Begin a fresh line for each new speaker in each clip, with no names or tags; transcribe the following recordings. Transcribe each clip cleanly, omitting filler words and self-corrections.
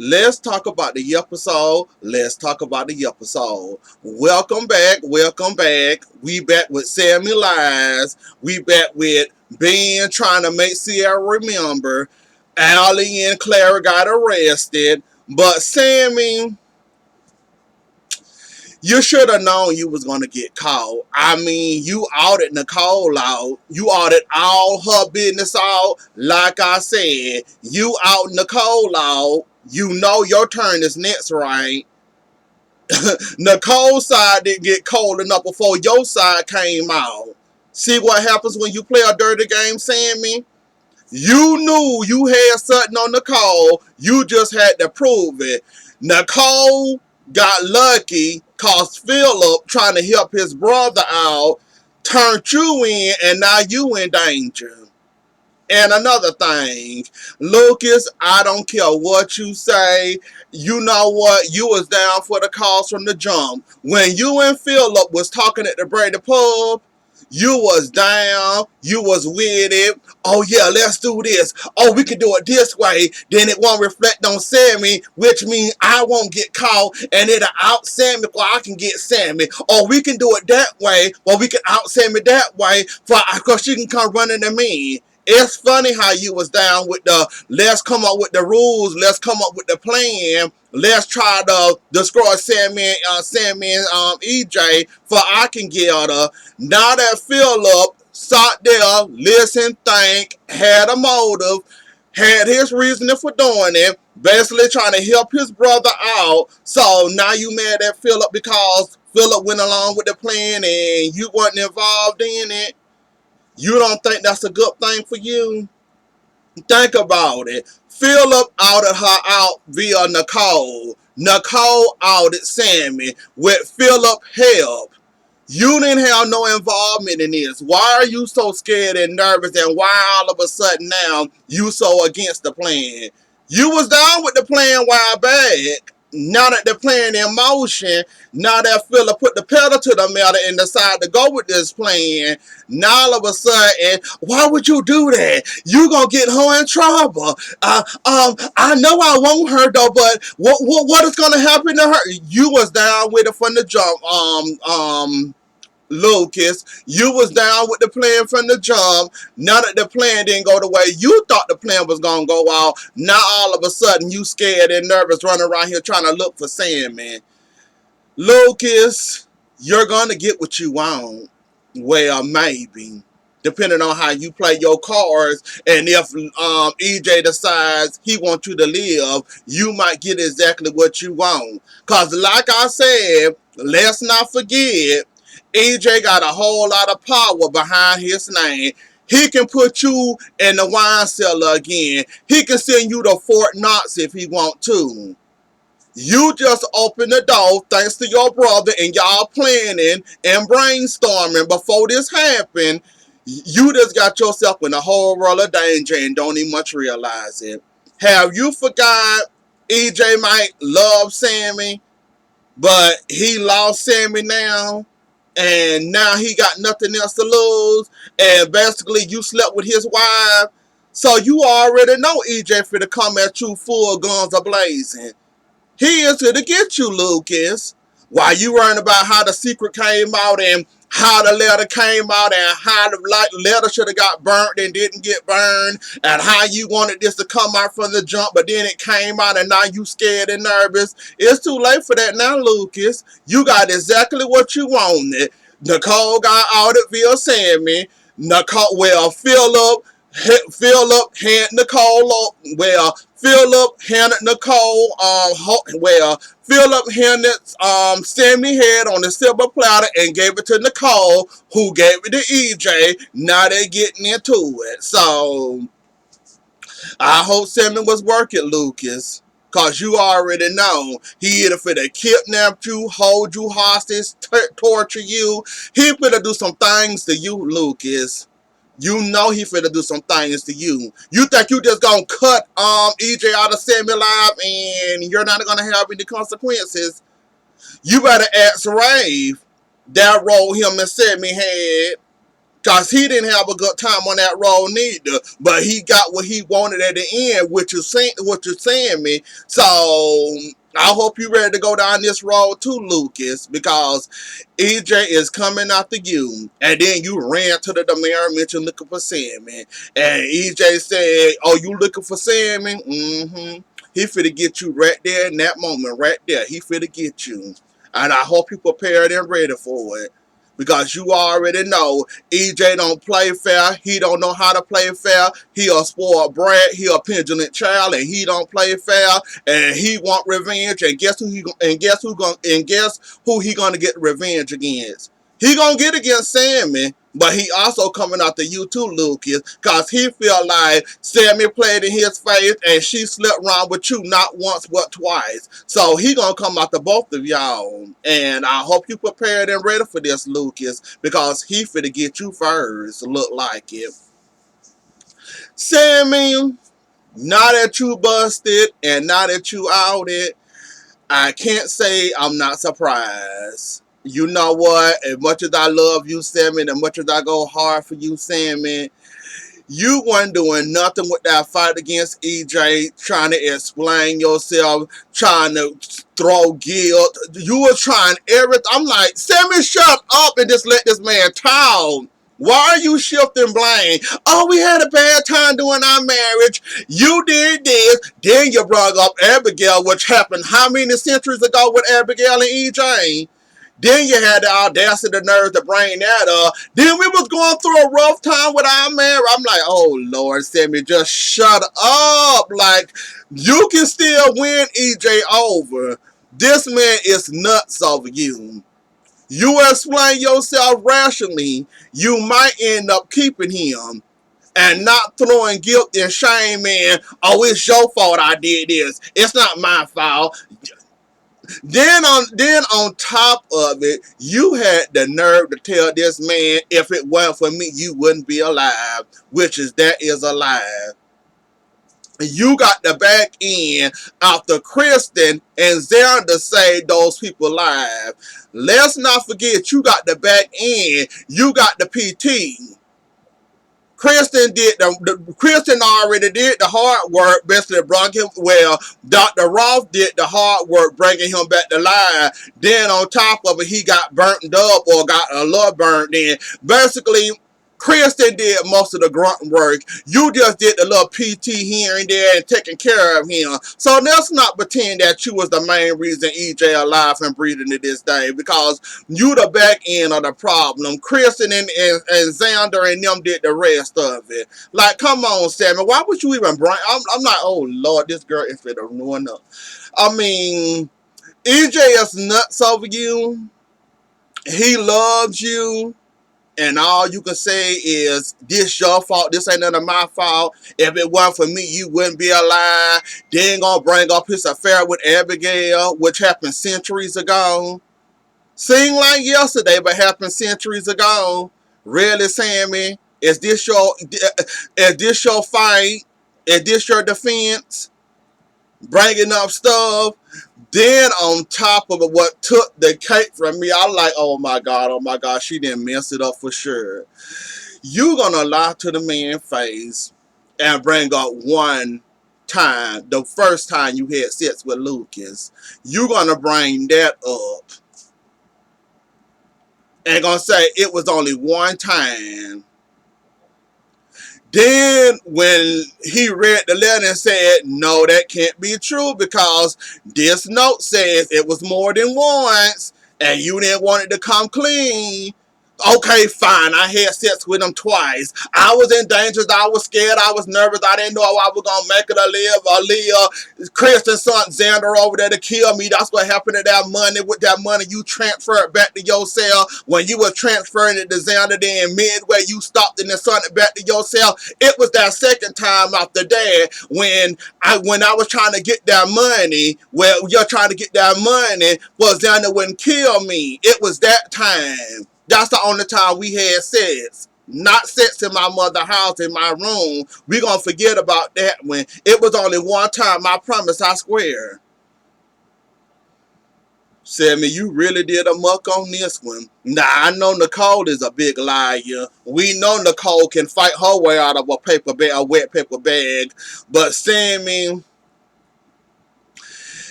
Let's talk about the episode. Let's talk about the episode. Welcome back. Welcome back. We back with Sammy Lies. We back with Ben trying to make Sierra remember. Allie and Clara got arrested. But Sammy, you should have known you was gonna get caught. I mean, you outed Nicole out. You outed all her business out. Like I said, you out Nicole out. You know your turn is next, right? Nicole's side didn't get cold enough before your side came out. See what happens when you play a dirty game, Sammy? You knew you had something on Nicole. You just had to prove it. Nicole got lucky cause Philip trying to help his brother out turned you in and now you in danger. And another thing, Lucas, I don't care what you say. You know what? You was down for the cause from the jump. When you and Philip was talking at the Brady pub, you was down. You was with it. Oh yeah, let's do this. Oh, we can do it this way. Then it won't reflect on Sammy, which means I won't get caught, and it'll out Sammy before I can get Sammy. Or we can do it that way, or we can out Sammy that way, because she can come running to me. It's funny how you was down with the let's come up with the rules, let's come up with the plan, let's try to destroy Sammy and EJ for I can get her. Now that Philip sat there, listened, think, had a motive, had his reasoning for doing it, basically trying to help his brother out. So now you mad at Philip because Philip went along with the plan and you weren't involved in it. You don't think that's a good thing for you? Think about it. Philip outed her out via Nicole. Nicole outed Sammy with Philip help. You didn't have no involvement in this. Why are you so scared and nervous, and why all of a sudden now you so against the plan? You was down with the plan a while back. Now that the plan in motion, now that Philip put the pedal to the metal and decided to go with this plan, now all of a sudden, why would you do that? You gonna get her in trouble. I know I want her though, but what is gonna happen to her? You was down with it from the jump. Lucas, you was down with the plan from the jump. Now that the plan didn't go the way you thought the plan was gonna go out, now all of a sudden you scared and nervous running around here trying to look for Sandman. Lucas, you're gonna get what you want. Well, maybe. Depending on how you play your cards, and if EJ decides he wants you to live, you might get exactly what you want. Cause like I said, let's not forget, EJ got a whole lot of power behind his name. He can put you in the wine cellar again. He can send you to Fort Knox if he want to. You just open the door thanks to your brother and y'all planning and brainstorming before this happened. You just got yourself in a whole world of danger and don't even much realize it. Have you forgot EJ might love Sammy, but he lost Sammy now? And now he got nothing else to lose, and basically you slept with his wife, so you already know EJ finna come at you full guns a blazing. He is here to get you, Lucas. While you worrying about how the secret came out and how the letter came out and how the letter should have got burnt and didn't get burned and how you wanted this to come out from the jump but then it came out and now you scared and nervous. It's too late for that now, Lucas. You got exactly what you wanted. Nicole got outed via Sammy. Philip handed Nicole up. Philip handed Nicole. Philip handed Sammy head on the silver platter and gave it to Nicole, who gave it to EJ. Now they're getting into it. So I hope Sammy was working, Lucas. Cause you already know he either finna kidnap you, hold you hostage, torture you. He finna do some things to you, Lucas. You know he finna do some things to you. You think you just gonna cut EJ out of Sammy life and you're not gonna have any consequences? You better ask Rave that role him and Sammy had. Because he didn't have a good time on that role neither. But he got what he wanted at the end, which is saying me. So I hope you're ready to go down this road too, Lucas, because EJ is coming after you. And then you ran to the Demara Mitchell looking for Sammy. And EJ said, oh, you looking for Sammy? Mm-hmm. He finna get you right there in that moment, right there. He finna get you. And I hope you prepared and ready for it. Because you already know EJ don't play fair. He don't know how to play fair. He a spoiled brat. He a petulant child, and he don't play fair. And he want revenge. And guess who he gonna get revenge against? He gonna get against Sammy, but he also coming after you too, Lucas, because he feel like Sammy played in his face and she slept around with you not once but twice. So he gonna come after both of y'all. And I hope you prepared and ready for this, Lucas, because he finna get you first, look like it. Sammy, now that you busted and now that you outed, I can't say I'm not surprised. You know what? As much as I love you, Sammy, and as much as I go hard for you, Sammy, you weren't doing nothing with that fight against EJ, trying to explain yourself, trying to throw guilt. You were trying everything. I'm like, Sammy, shut up and just let this man talk. Why are you shifting blame? Oh, we had a bad time during our marriage. You did this. Then you brought up Abigail, which happened how many centuries ago with Abigail and EJ? Then you had the audacity, the nerve to bring that up. Then we was going through a rough time with our marriage. I'm like, oh, Lord, Sammy, just shut up. Like, you can still win EJ over. This man is nuts over you. You explain yourself rationally, you might end up keeping him and not throwing guilt and shame in, oh, it's your fault I did this. It's not my fault. Then on top of it, you had the nerve to tell this man, if it weren't for me, you wouldn't be alive, which is that is a lie. You got the back end after Kristen and Xander saved those people alive. Let's not forget, you got the back end. You got the PT. Kristen already did the hard work, basically brought him. Well, Dr. Roth did the hard work, bringing him back to life. Then on top of it, he got burnt up or got a little burnt in. Basically, Kristen did most of the grunt work. You just did the little PT here and there and taking care of him. So let's not pretend that you was the main reason EJ alive and breathing to this day, because you the back end of the problem. Kristen and Xander and them did the rest of it. Like, come on, Sammy. Why would you even bring... I'm like, oh, Lord, this girl is finna ruin up. I mean, EJ is nuts over you. He loves you. And all you can say is, this your fault, this ain't none of my fault. If it weren't for me, you wouldn't be alive. Then gonna bring up his affair with Abigail, which happened centuries ago. Seemed like yesterday, but happened centuries ago. Really, Sammy? Is this your fight? Is this your defense? Bringing up stuff. Then on top of it, what took the cake from me, I'm like, oh my God, she didn't mess it up for sure. You gonna lie to the man's face and bring up one time, the first time you had sex with Lucas. You gonna bring that up and gonna say it was only one time. Then when he read the letter and said, no, that can't be true because this note says it was more than once and you didn't want it to come clean. Okay, fine. I had sex with him twice. I was in danger. I was scared. I was nervous. I didn't know if I was going to make it or live. Kristen's son Xander over there to kill me. That's what happened to that money. With that money, you transferred back to yourself. When you were transferring it to Xander, then midway, you stopped and then sent it back to yourself. It was that second time after that when I was trying to get that money, well, you're trying to get that money, well, Xander wouldn't kill me. It was that time. That's the only time we had sex. Not sex in my mother's house, in my room. We gonna forget about that when it was only one time. I promise, I swear. Said me, you really did a muck on this one. Now, I know Nicole is a big liar. We know Nicole can fight her way out of a paper bag, a wet paper bag. But Sammy,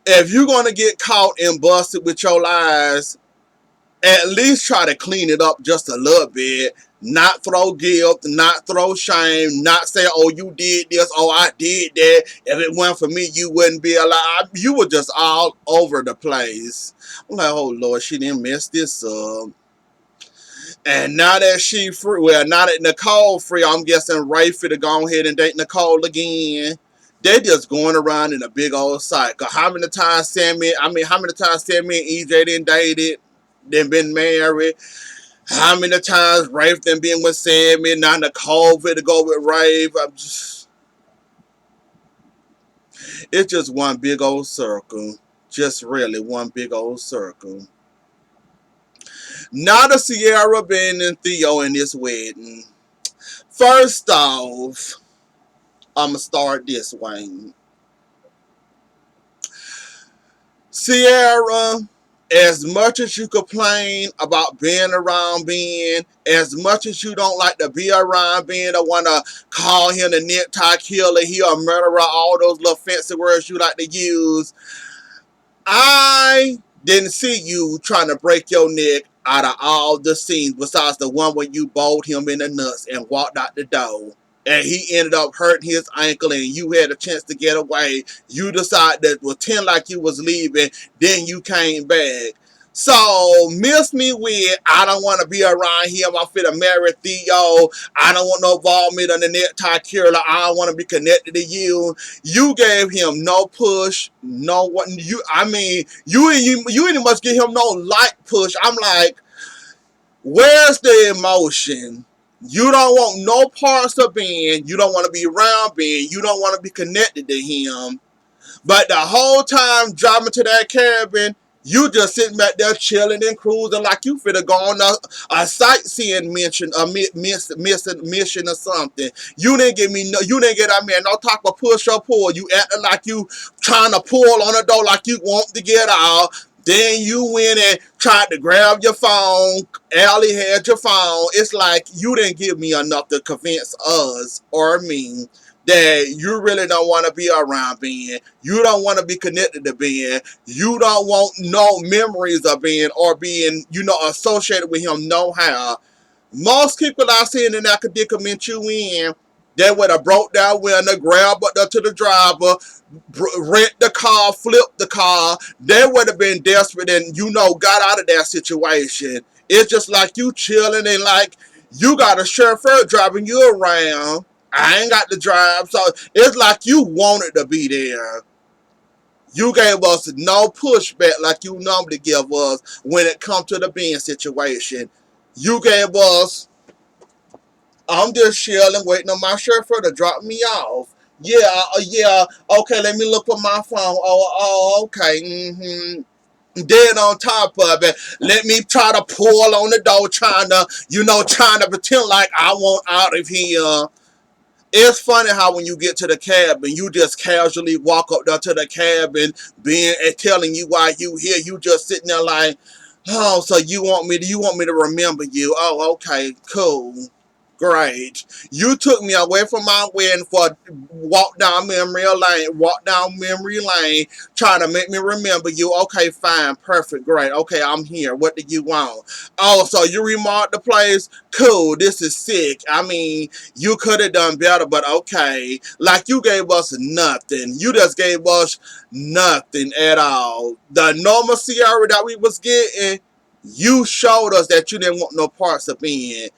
if you're going to get caught and busted with your lies, at least try to clean it up just a little bit. Not throw guilt, not throw shame, not say, oh, you did this, oh, I did that. If it weren't for me, you wouldn't be alive. You were just all over the place. I'm like, oh, Lord, she didn't mess this up. And now that she free, well, now that Nicole free, I'm guessing Ray finna go ahead and date Nicole again. They just going around in a big old cycle. How many times Sammy and EJ done dated, then been married? How many times Rafe done been with Sammy, now Nicole finna go with Rafe? It's just one big old circle. Just really one big old circle. Now the Sierra, Ben, and Theo in this wedding. First off, I'ma start this way. Sierra, as much as you complain about being around Ben, as much as you don't like to be around Ben, or want to call him the necktie killer, he a murderer, all those little fancy words you like to use, I didn't see you trying to break your neck out of all the scenes besides the one where you bowled him in the nuts and walked out the door. And he ended up hurting his ankle and you had a chance to get away. You decided to pretend like you was leaving, then you came back. So, miss me with, I don't want to be around him, I'm finna marry Theo, I don't want no involvement on the necktie killer, I don't want to be connected to you. You gave him no push, no what you didn't much give him no light push. I'm like, where's the emotion? You don't want no parts of Ben. You don't want to be around Ben. You don't want to be connected to him. But the whole time driving to that cabin, you just sitting back there chilling and cruising like you finna go on a sightseeing mission, mission or something. You didn't get me no, you didn't get no type of push or pull. You acting like you trying to pull on the door like you want to get out. Then you went and tried to grab your phone. Allie had your phone. It's like you didn't give me enough to convince us or me that you really don't want to be around Ben. You don't want to be connected to Ben. You don't want no memories of Ben or being, associated with him no how. Most people I seen in that could document you in, they would have broke down window, grabbed up to the driver, rent the car, flip the car. They would have been desperate and, got out of that situation. It's just like you chilling and like you got a chauffeur driving you around. I ain't got to drive. So it's like you wanted to be there. You gave us no pushback like you normally give us when it comes to the Ben situation. You gave us, I'm just chilling, waiting on my chauffeur to drop me off. Yeah, okay, let me look for my phone. Okay, Then on top of it, let me try to pull on the door, trying to pretend like I want out of here. It's funny how when you get to the cabin, you just casually walk up there to the cabin, being and telling you why you here. You just sitting there like, oh, so you want me to remember you? Oh, okay, cool. Great. You took me away from my wedding for walk down memory lane, trying to make me remember you. Okay, fine, perfect, great. Okay, I'm here. What do you want? Oh, so you remarked the place? Cool, this is sick. I mean, you could have done better, but okay. Like, you gave us nothing. You just gave us nothing at all. The normal Sierra that we was getting, you showed us that you didn't want no parts of being.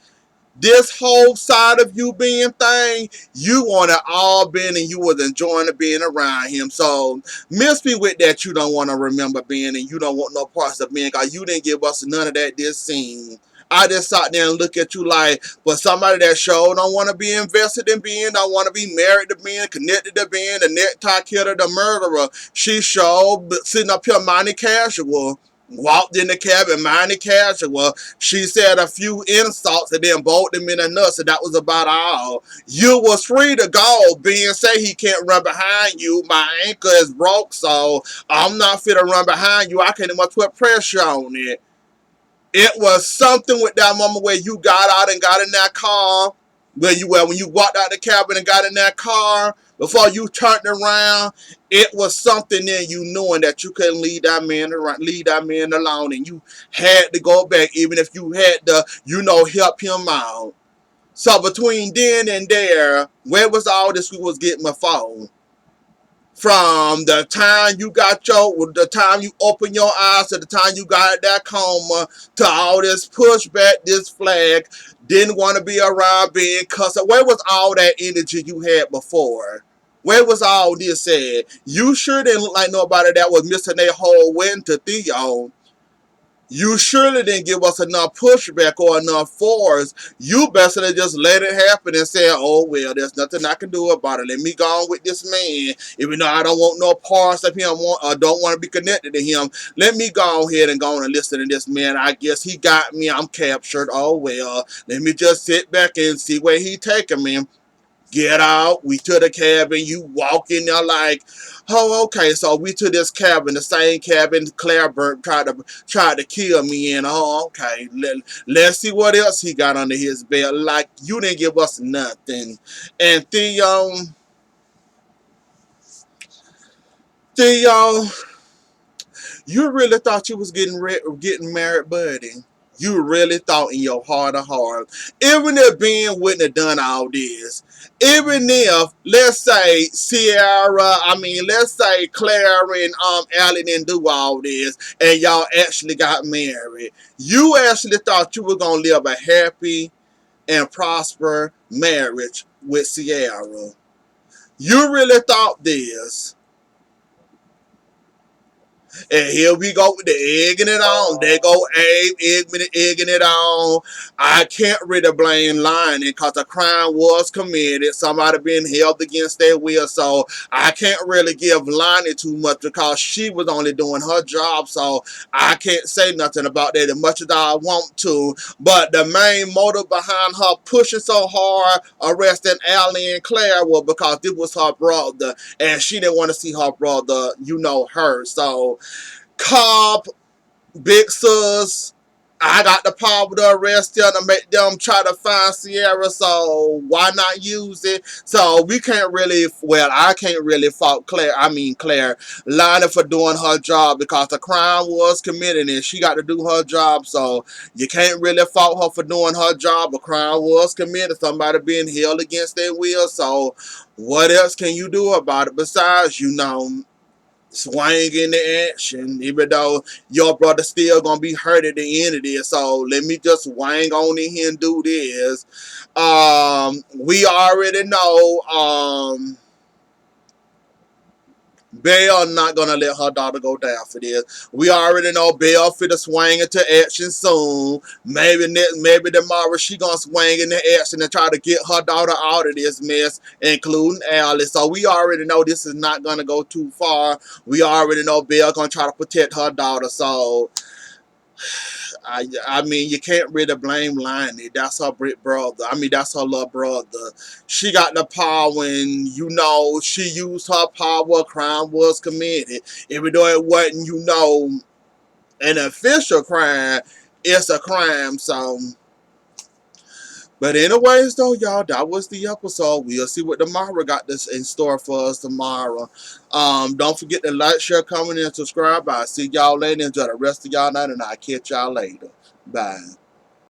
This whole side of you being thing, you wanted all Ben and you was enjoying being around him. So, miss me with that you don't want to remember Ben and you don't want no parts of Ben because you didn't give us none of that this scene. I just sat there and look at you like, but somebody that sure don't want to be invested in Ben, don't want to be married to Ben, connected to Ben, the necktie killer, the murderer. She sure sitting up here mighty casual. Walked in the cabin, minded casual. She said a few insults and then bolted him in the nuts, and that was about all. You was free to go. Ben say he can't run behind you. My ankle is broke, so I'm not fit to run behind you. I can't even put pressure on it. It was something with that moment where you got out and got in that car, when you walked out the cabin and got in that car, before you turned around, it was something in you knowing that you couldn't leave that man alone, and you had to go back, even if you had to, help him out. So between then and there, where was all this we was getting my phone? From the time you open your eyes to the time you got that coma, to all this pushback, this flag, didn't want to be around, being cussed. Where was all that energy you had before? Where was all this at? You sure didn't look like nobody that was missing their whole wedding to Theo. You surely didn't give us enough pushback or enough force. You basically just let it happen and said, oh, well, there's nothing I can do about it. Let me go on with this man. Even though I don't want no parts of him or don't want to be connected to him, let me go ahead and go on and listen to this man. I guess he got me. I'm captured. Oh, well, let me just sit back and see where he taking me. Get out. We to the cabin. You walk in there like, oh, okay. So we to this cabin, the same cabin Claire Burke tried to kill me in. Oh, okay. Let's see what else he got under his belt. Like, you didn't give us nothing. And Theo, you really thought you was getting married, buddy? You really thought in your heart of hearts, even if Ben wouldn't have done all this, even if, let's say, let's say Claire and Allie didn't do all this, and y'all actually got married, you actually thought you were gonna live a happy and prosper marriage with Sierra. You really thought this. And here we go with the egging it on. There go Abe, egging it on. I can't really blame Lonnie because the crime was committed. Somebody being held against their will. So I can't really give Lonnie too much because she was only doing her job. So I can't say nothing about that as much as I want to. But the main motive behind her pushing so hard, arresting Allie and Claire, was because this was her brother. And she didn't want to see her brother, hurt. So Cobb, Big Sus, I got the power to arrest them to make them try to find Sierra, so why not use it? So we can't really, I can't really fault Claire, Lana for doing her job because the crime was committed and she got to do her job, so you can't really fault her for doing her job. A crime was committed, somebody being held against their will, so what else can you do about it besides, swing in the action, even though your brother still gonna be hurt at the end of this. So let me just swing on in here and do this. We already know Belle not gonna let her daughter go down for this. We already know Belle finna swing into action soon. Maybe tomorrow she gonna swing into action and try to get her daughter out of this mess, including Alice. So we already know this is not gonna go too far. We already know Belle gonna try to protect her daughter. So you can't really blame Lonnie. That's her big brother. That's her little brother. She got the power when, she used her power, a crime was committed. Even though it wasn't, an official crime, it's a crime, so. But anyways, though, y'all, that was the episode. We'll see what tomorrow got this in store for us tomorrow. Don't forget to like, share, comment, and subscribe. I'll see y'all later. Enjoy the rest of y'all night, and I'll catch y'all later. Bye.